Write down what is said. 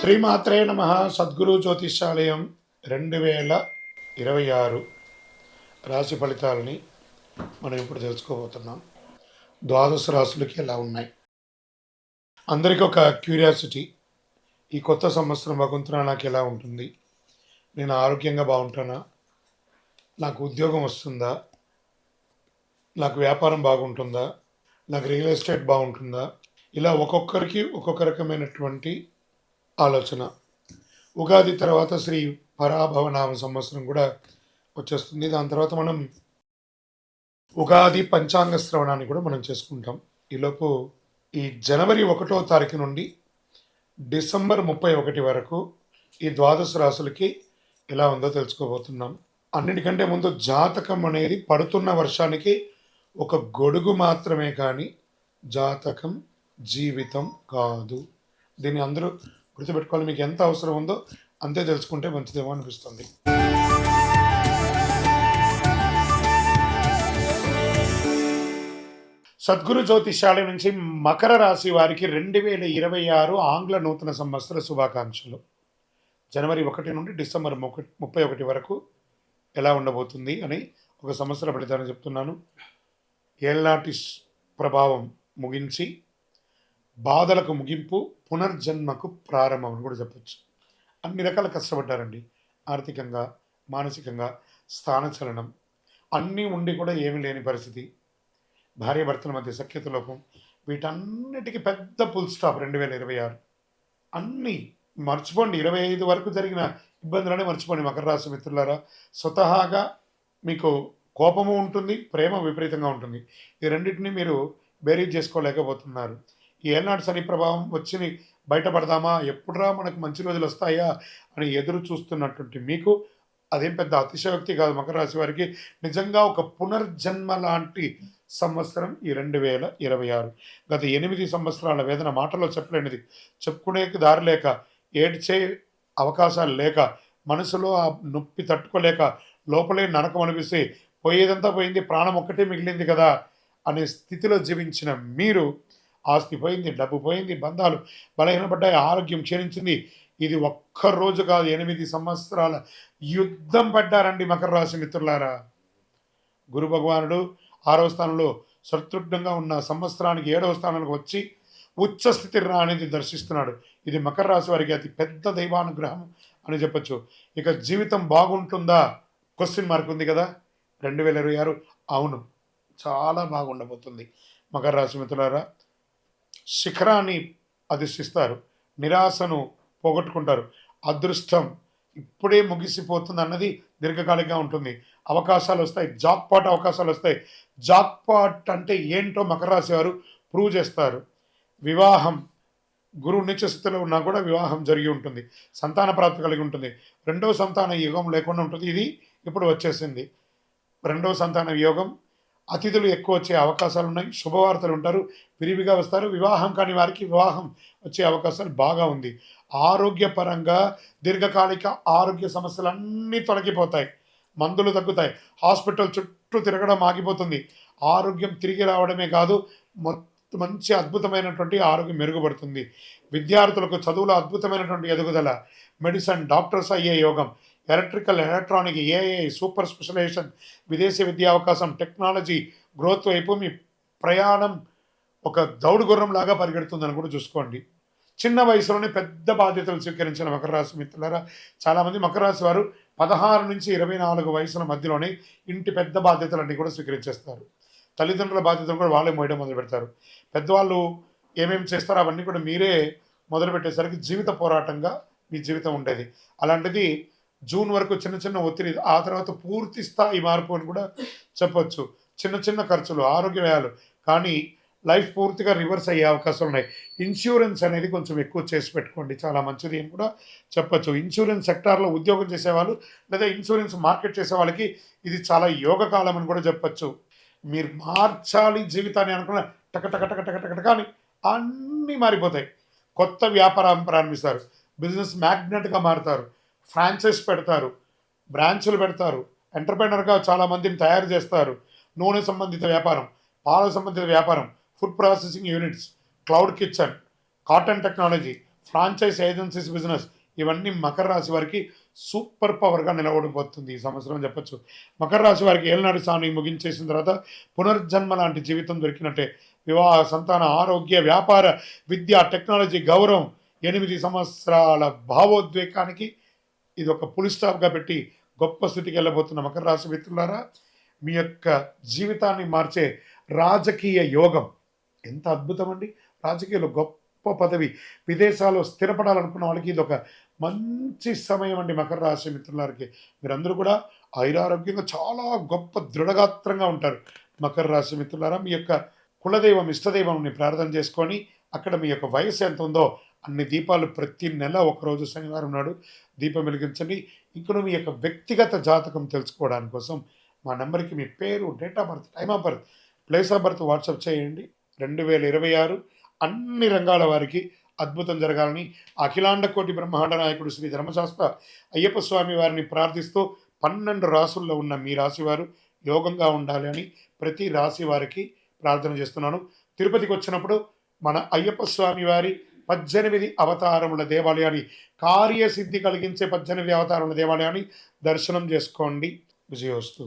శ్రీమాత్రే నమ. సద్గురు జ్యోతిష్యాలయం 2026 రాశి ఫలితాలని మనం ఇప్పుడు తెలుసుకోబోతున్నాం. ద్వాదశ రాశులకి ఎలా ఉన్నాయి? అందరికీ ఒక క్యూరియాసిటీ, ఈ కొత్త సంవత్సరం భగవంతుడా నాకు ఎలా ఉంటుంది? నేను ఆరోగ్యంగా బాగుంటానా? నాకు ఉద్యోగం వస్తుందా? నాకు వ్యాపారం బాగుంటుందా? నాకు రియల్ ఎస్టేట్ బాగుంటుందా? ఇలా ఒక్కొక్కరికి ఒక్కొక్క రకమైనటువంటి ఆలోచన. ఉగాది తర్వాత శ్రీ పరాభవనామ సంవత్సరం కూడా వచ్చేస్తుంది. దాని తర్వాత మనం ఉగాది పంచాంగ శ్రవణాన్ని కూడా మనం చేసుకుంటాం. ఈలోపు ఈ జనవరి 1వ తారీఖు నుండి డిసెంబర్ 31 వరకు ఈ ద్వాదశ రాశులకి ఎలా ఉందో తెలుసుకోబోతున్నాం. అన్నిటికంటే ముందు జాతకం అనేది పడుతున్న వర్షానికి ఒక గొడుగు మాత్రమే, కానీ జాతకం జీవితం కాదు. దీన్ని అందరూ గుర్తుపెట్టుకోవాలి. మీకు ఎంత అవసరం ఉందో అంతే తెలుసుకుంటే మంచిదేమో అనిపిస్తుంది. సద్గురు జ్యోతిష్యాలయం నుంచి మకర రాశి వారికి 2026 ఆంగ్ల నూతన సంవత్సర శుభాకాంక్షలు. జనవరి 1 నుండి డిసెంబర్ 31 వరకు ఎలా ఉండబోతుంది అని ఒక సంవత్సర ఫలితాన్ని చెప్తున్నాను. ఏళ్నాటి ప్రభావం ముగించి బాధలకు ముగింపు, పునర్జన్మకు ప్రారంభం అని కూడా చెప్పచ్చు. అన్ని రకాల కష్టపడ్డారండి. ఆర్థికంగా, మానసికంగా, స్థానచలనం అన్నీ ఉండి కూడా ఏమీ లేని పరిస్థితి, భార్యాభర్తల మధ్య సఖ్యత లోపం, వీటన్నిటికీ పెద్ద ఫుల్ స్టాప్ 2026. అన్నీ మర్చిపోండి. 25 వరకు జరిగిన ఇబ్బందులనే మర్చిపోండి మకర రాశి మిత్రులారా. స్వతహాగా మీకు కోపము ఉంటుంది, ప్రేమ విపరీతంగా ఉంటుంది. ఈ రెండింటినీ మీరు బేరీజ్ చేసుకోలేకపోతున్నారు. ఈ ఏనాడు శని ప్రభావం వచ్చి బయటపడదామా, ఎప్పుడురా మనకు మంచి రోజులు వస్తాయా అని ఎదురు చూస్తున్నటువంటి మీకు అదేం పెద్ద అతిశయోక్తి కాదు. మకర రాశి వారికి నిజంగా ఒక పునర్జన్మ లాంటి సంవత్సరం ఈ 2026. గత 8 సంవత్సరాల వేదన మాటలో చెప్పలేనిది, చెప్పుకునే దారి లేక, ఏడ్చే అవకాశాలు లేక, మనసులో ఆ నొప్పి తట్టుకోలేక లోపలే నరకం అనిపిస్తే పోయేదంతా పోయింది, ప్రాణం ఒక్కటే మిగిలింది కదా అనే స్థితిలో జీవించిన మీరు, ఆస్తి పోయింది, డబ్బు పోయింది, బంధాలు బలహీనపడ్డాయి, ఆరోగ్యం క్షీణించింది. ఇది ఒక్కరోజు కాదు, 8 సంవత్సరాల యుద్ధం పడ్డారండి మకర రాశి మిత్రులారా. గురు భగవానుడు 6వ స్థానంలో శత్రుఘ్నంగా ఉన్న సంవత్సరానికి 7వ స్థానానికి వచ్చి ఉచ్చస్థితి అనేది దర్శిస్తున్నాడు. ఇది మకర రాశి వారికి అతి పెద్ద దైవానుగ్రహం అని చెప్పచ్చు. ఇక జీవితం బాగుంటుందా క్వశ్చన్ మార్క్ ఉంది కదా. 2026 అవును, చాలా బాగుండబోతుంది. మకర రాశి మిత్రులారా, శిఖరాన్ని అధిష్టిస్తారు, నిరాశను పోగొట్టుకుంటారు, అదృష్టం ఇప్పుడే ముగిసిపోతుంది అన్నది దీర్ఘకాలికంగా ఉంటుంది. అవకాశాలు వస్తాయి, జాక్పాట్ అవకాశాలు వస్తాయి. జాక్పాట్ అంటే ఏంటో మకర రాశి వారు ప్రూవ్ చేస్తారు. వివాహం, గురువు నీచ స్థితిలో ఉన్నా కూడా వివాహం జరిగి ఉంటుంది, సంతాన ప్రాప్తి కలిగి ఉంటుంది, 2వ సంతాన యోగం లేకుండా ఉంటుంది. ఇది ఇప్పుడు వచ్చేసింది 2వ సంతాన యోగం. అతిథులు ఎక్కువ వచ్చే అవకాశాలు ఉన్నాయి, శుభవార్తలు ఉంటారు, విరివిగా వస్తారు. వివాహం కాని వారికి వివాహం వచ్చే అవకాశాలు బాగా ఉంది. ఆరోగ్యపరంగా దీర్ఘకాలిక ఆరోగ్య సమస్యలన్నీ తొలగిపోతాయి, మందులు తగ్గుతాయి, హాస్పిటల్ చుట్టూ తిరగడం ఆగిపోతుంది. ఆరోగ్యం తిరిగి రావడమే కాదు, మంచి అద్భుతమైనటువంటి ఆరోగ్యం మెరుగుపడుతుంది. విద్యార్థులకు చదువులో అద్భుతమైనటువంటి ఎదుగుదల, మెడిసిన్, డాక్టర్స్ అయ్యే యోగం, electrical, electronic, AI, super specialization, విదేశీ విద్యా అవకాశం, టెక్నాలజీ గ్రోత్ వైపు మీ ప్రయాణం ఒక దౌడు గుర్రం లాగా పరిగెడుతుందని కూడా చూసుకోండి. చిన్న వయసులోనే పెద్ద బాధ్యతలు స్వీకరించిన మకర రాశి మిత్రులారా, చాలామంది మకర రాశి వారు 16 నుంచి 24 వయసుల మధ్యలోనే ఇంటి పెద్ద బాధ్యతలన్నీ కూడా స్వీకరించేస్తారు. తల్లిదండ్రుల బాధ్యతలు కూడా వాళ్ళే మోయడం మొదలు పెడతారు. పెద్దవాళ్ళు ఏమేమి చేస్తారో అవన్నీ కూడా మీరే మొదలుపెట్టేసరికి జీవిత పోరాటంగా మీ జీవితం ఉండేది. అలాంటిది జూన్ వరకు చిన్న చిన్న ఒత్తిడి, ఆ తర్వాత పూర్తి స్థాయి మార్పు అని కూడా చెప్పొచ్చు. చిన్న చిన్న ఖర్చులు, ఆరోగ్య వ్యయాలు, కానీ లైఫ్ పూర్తిగా రివర్స్ అయ్యే అవకాశాలు ఉన్నాయి. ఇన్సూరెన్స్ అనేది కొంచెం ఎక్కువ చేసి పెట్టుకోండి, చాలా మంచిది అని కూడా చెప్పచ్చు. ఇన్సూరెన్స్ సెక్టార్లో ఉద్యోగం చేసేవాళ్ళు లేదా ఇన్సూరెన్స్ మార్కెట్ చేసే వాళ్ళకి ఇది చాలా యోగకాలం అని కూడా చెప్పచ్చు. మీరు మార్చాలి జీవితాన్ని అనుకున్న టక టక టక టక టక టక అని అన్నీ మారిపోతాయి. కొత్త వ్యాపారం ప్రారంభిస్తారు, బిజినెస్ మ్యాగ్నెట్గా మారుతారు, ఫ్రాంచైజ్ పెడతారు, బ్రాంచులు పెడతారు, ఎంటర్ప్రైనర్గా చాలామందిని తయారు చేస్తారు. నూనె సంబంధిత వ్యాపారం, పాల సంబంధిత వ్యాపారం, food processing units, cloud kitchen, cotton technology, franchise agencies business, ఇవన్నీ మకర రాశి వారికి సూపర్ పవర్గా నిలబడిపోతుంది ఈ సంవత్సరం అని చెప్పొచ్చు. మకర రాశి వారికి ఏళ్ళనాటి సాని ముగించేసిన తర్వాత పునర్జన్మ లాంటి జీవితం దొరికినట్టే. వివాహ, సంతాన, ఆరోగ్య, వ్యాపార, విద్య, టెక్నాలజీ, గౌరవం, 8 సంవత్సరాల భావోద్వేగానికి ఇది ఒక పులి స్టాప్గా పెట్టి గొప్ప స్థితికి వెళ్ళబోతున్న మకర రాశి మిత్రులారా, మీ యొక్క జీవితాన్ని మార్చే రాజకీయ యోగం ఎంత అద్భుతం అండి. రాజకీయాల్లో గొప్ప పదవి, విదేశాల్లో స్థిరపడాలనుకున్న వాళ్ళకి ఇది ఒక మంచి సమయం అండి. మకర రాశి మిత్రులారికి మీరందరూ కూడా ఐరారోగ్యంగా చాలా గొప్ప దృఢగాత్రంగా ఉంటారు. మకర రాశి మిత్రులారా, మీ యొక్క కులదైవం, ఇష్టదైవంని ప్రార్థన చేసుకొని అక్కడ మీ యొక్క వయసు ఎంత ఉందో అన్ని దీపాలు ప్రతి నెల ఒకరోజు శనివారం నాడు దీపం వెలిగించండి. ఇక్కడ మీ యొక్క వ్యక్తిగత జాతకం తెలుసుకోవడానికి కోసం మా నెంబర్కి మీ పేరు, date of birth, time of birth, place of birth WhatsApp చేయండి. 2026 అన్ని రంగాల వారికి అద్భుతం జరగాలని అఖిలాండ కోటి బ్రహ్మాండ నాయకుడు శ్రీ ధర్మశాస్త్ర అయ్యప్ప స్వామి వారిని ప్రార్థిస్తూ 12 రాసుల్లో ఉన్న మీ రాశి వారు యోగంగా ఉండాలి అని ప్రతి రాశి వారికి ప్రార్థన చేస్తున్నాను. తిరుపతికి వచ్చినప్పుడు మన అయ్యప్ప స్వామి వారి 18 అవతారముల దేవాలయాన్ని, కార్యసిద్ధి కలిగించే 18 అవతారముల దేవాలయాన్ని దర్శనం చేసుకోండి. విజయోస్తు.